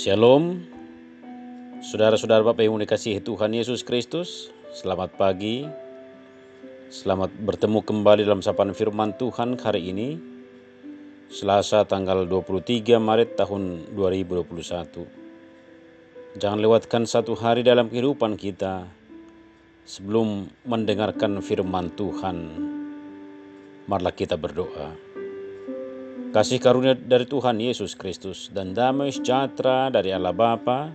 Shalom, saudara-saudara Bapak yang dikasihi Tuhan Yesus Kristus. Selamat pagi, selamat bertemu kembali dalam sapaan firman Tuhan hari ini, Selasa tanggal 23 Maret tahun 2021. Jangan lewatkan satu hari dalam kehidupan kita sebelum mendengarkan firman Tuhan. Marilah kita berdoa. Kasih karunia dari Tuhan Yesus Kristus dan damai sejahtera dari Allah Bapa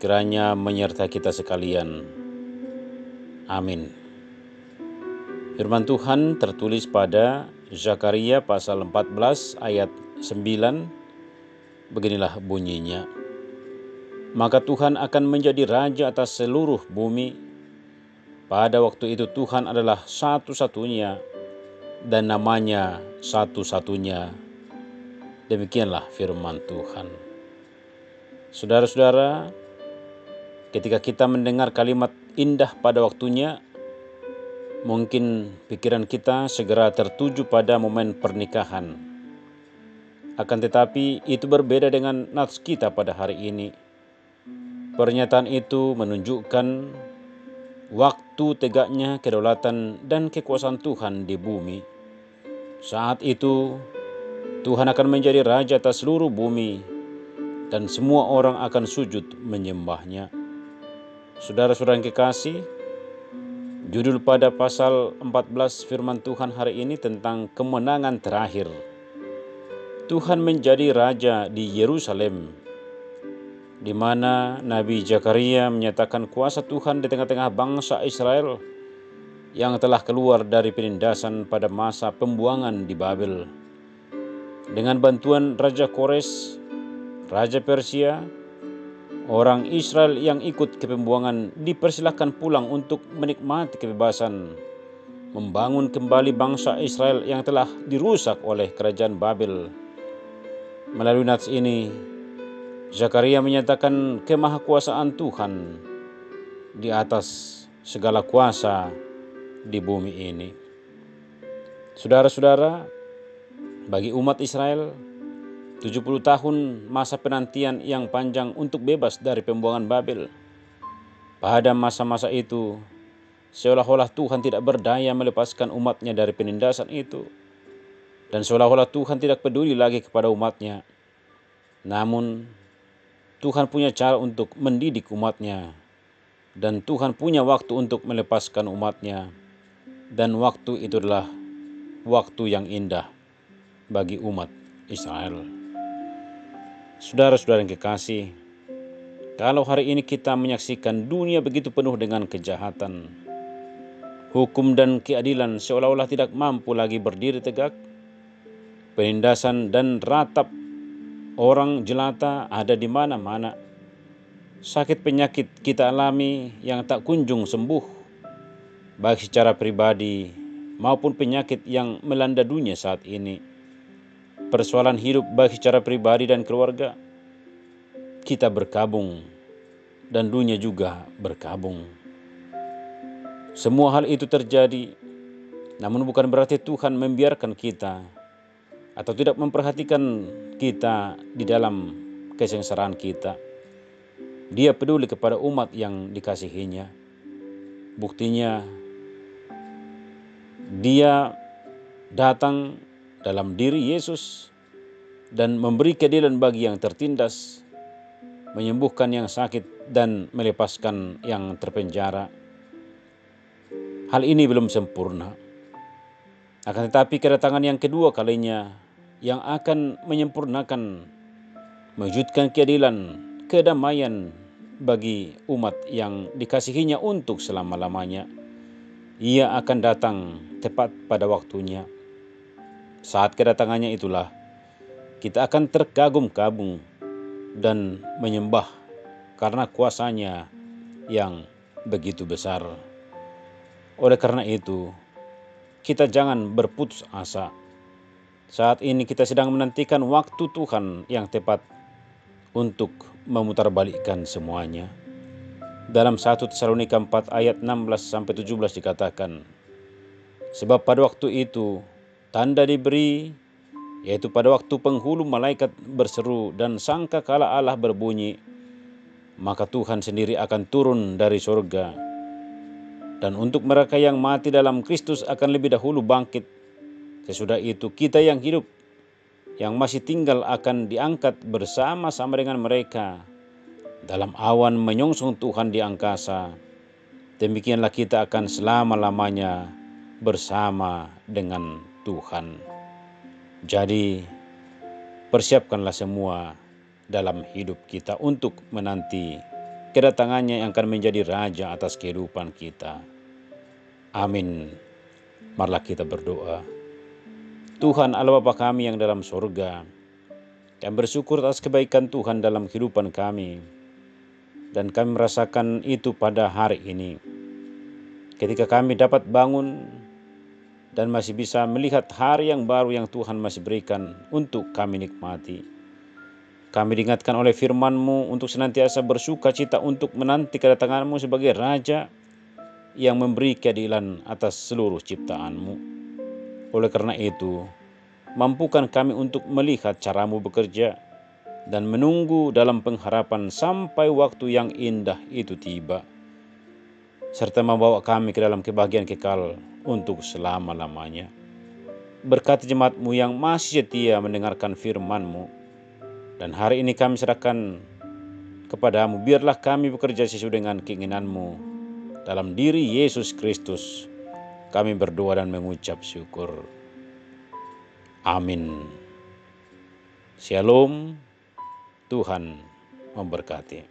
kiranya menyertai kita sekalian. Amin. Firman Tuhan tertulis pada Zakaria pasal 14 ayat 9. Beginilah bunyinya. Maka Tuhan akan menjadi raja atas seluruh bumi. Pada waktu itu Tuhan adalah satu-satunya dan namanya satu-satunya. Demikianlah firman Tuhan. Saudara-saudara, ketika kita mendengar kalimat indah pada waktunya, mungkin pikiran kita segera tertuju pada momen pernikahan. Akan tetapi itu berbeda dengan nats kita pada hari ini. Pernyataan itu menunjukkan waktu tegaknya kedaulatan dan kekuasaan Tuhan di bumi. Saat itu Tuhan akan menjadi raja atas seluruh bumi dan semua orang akan sujud menyembahnya. Saudara-saudara yang kekasih, judul pada pasal 14 firman Tuhan hari ini tentang kemenangan terakhir. Tuhan menjadi raja di Yerusalem, di mana Nabi Zakaria menyatakan kuasa Tuhan di tengah-tengah bangsa Israel yang telah keluar dari penindasan pada masa pembuangan di Babel. Dengan bantuan Raja Kores, Raja Persia, orang Israel yang ikut ke pembuangan dipersilahkan pulang untuk menikmati kebebasan, membangun kembali bangsa Israel yang telah dirusak oleh kerajaan Babel. Melalui nats ini, Zakaria menyatakan kemahakuasaan Tuhan di atas segala kuasa di bumi ini. Saudara-saudara, bagi umat Israel, 70 tahun masa penantian yang panjang untuk bebas dari pembuangan Babel. Pada masa-masa itu, seolah-olah Tuhan tidak berdaya melepaskan umatnya dari penindasan itu. Dan seolah-olah Tuhan tidak peduli lagi kepada umatnya. Namun, Tuhan punya cara untuk mendidik umatnya. Dan Tuhan punya waktu untuk melepaskan umatnya. Dan waktu itu adalah waktu yang indah bagi umat Israel. Saudara-saudara yang kekasih, kalau hari ini kita menyaksikan dunia begitu penuh dengan kejahatan, hukum dan keadilan seolah-olah tidak mampu lagi berdiri tegak, penindasan dan ratap orang jelata ada di mana-mana, sakit penyakit kita alami yang tak kunjung sembuh, baik secara pribadi maupun penyakit yang melanda dunia saat ini. Persoalan hidup baik secara pribadi dan keluarga, kita berkabung dan dunia juga berkabung. Semua hal itu terjadi, namun bukan berarti Tuhan membiarkan kita atau tidak memperhatikan kita di dalam kesengsaraan kita. Dia peduli kepada umat yang dikasihinya. Buktinya, Dia datang dalam diri Yesus dan memberi keadilan bagi yang tertindas, menyembuhkan yang sakit dan melepaskan yang terpenjara. Hal ini belum sempurna. Akan tetapi kedatangan yang kedua kalinya yang akan menyempurnakan, mewujudkan keadilan, kedamaian bagi umat yang dikasihinya untuk selama-lamanya. Ia akan datang tepat pada waktunya. Saat kedatangannya itulah kita akan terkagum-kagum dan menyembah karena kuasanya yang begitu besar. Oleh karena itu, kita jangan berputus asa. Saat ini kita sedang menantikan waktu Tuhan yang tepat untuk memutarbalikkan semuanya. Dalam 1 Tesalonika 4 ayat 16-17 dikatakan, sebab pada waktu itu tanda diberi yaitu pada waktu penghulu malaikat berseru dan sangkakala Allah berbunyi, maka Tuhan sendiri akan turun dari surga. Dan untuk mereka yang mati dalam Kristus akan lebih dahulu bangkit. Sesudah itu kita yang hidup, yang masih tinggal akan diangkat bersama-sama dengan mereka dalam awan menyongsong Tuhan di angkasa. Demikianlah kita akan selama-lamanya bersama dengan Tuhan. Jadi persiapkanlah semua dalam hidup kita untuk menanti kedatangannya yang akan menjadi Raja atas kehidupan kita. Amin. Marilah kita berdoa. Tuhan Allah Bapa kami yang dalam surga, kami bersyukur atas kebaikan Tuhan dalam kehidupan kami. Dan kami merasakan itu pada hari ini. Ketika kami dapat bangun dan masih bisa melihat hari yang baru yang Tuhan masih berikan untuk kami nikmati. Kami diingatkan oleh firman-Mu untuk senantiasa bersuka cita untuk menanti kedatangan-Mu sebagai Raja yang memberi keadilan atas seluruh ciptaan-Mu. Oleh karena itu, mampukan kami untuk melihat cara-Mu bekerja dan menunggu dalam pengharapan sampai waktu yang indah itu tiba, serta membawa kami ke dalam kebahagiaan kekal untuk selama-lamanya. Berkati jemaat-Mu yang masih setia mendengarkan firman-Mu, dan hari ini kami serahkan kepadamu, biarlah kami bekerja sesuai dengan keinginan-Mu. Dalam diri Yesus Kristus kami berdoa dan mengucap syukur. Amin. Shalom. Tuhan memberkati.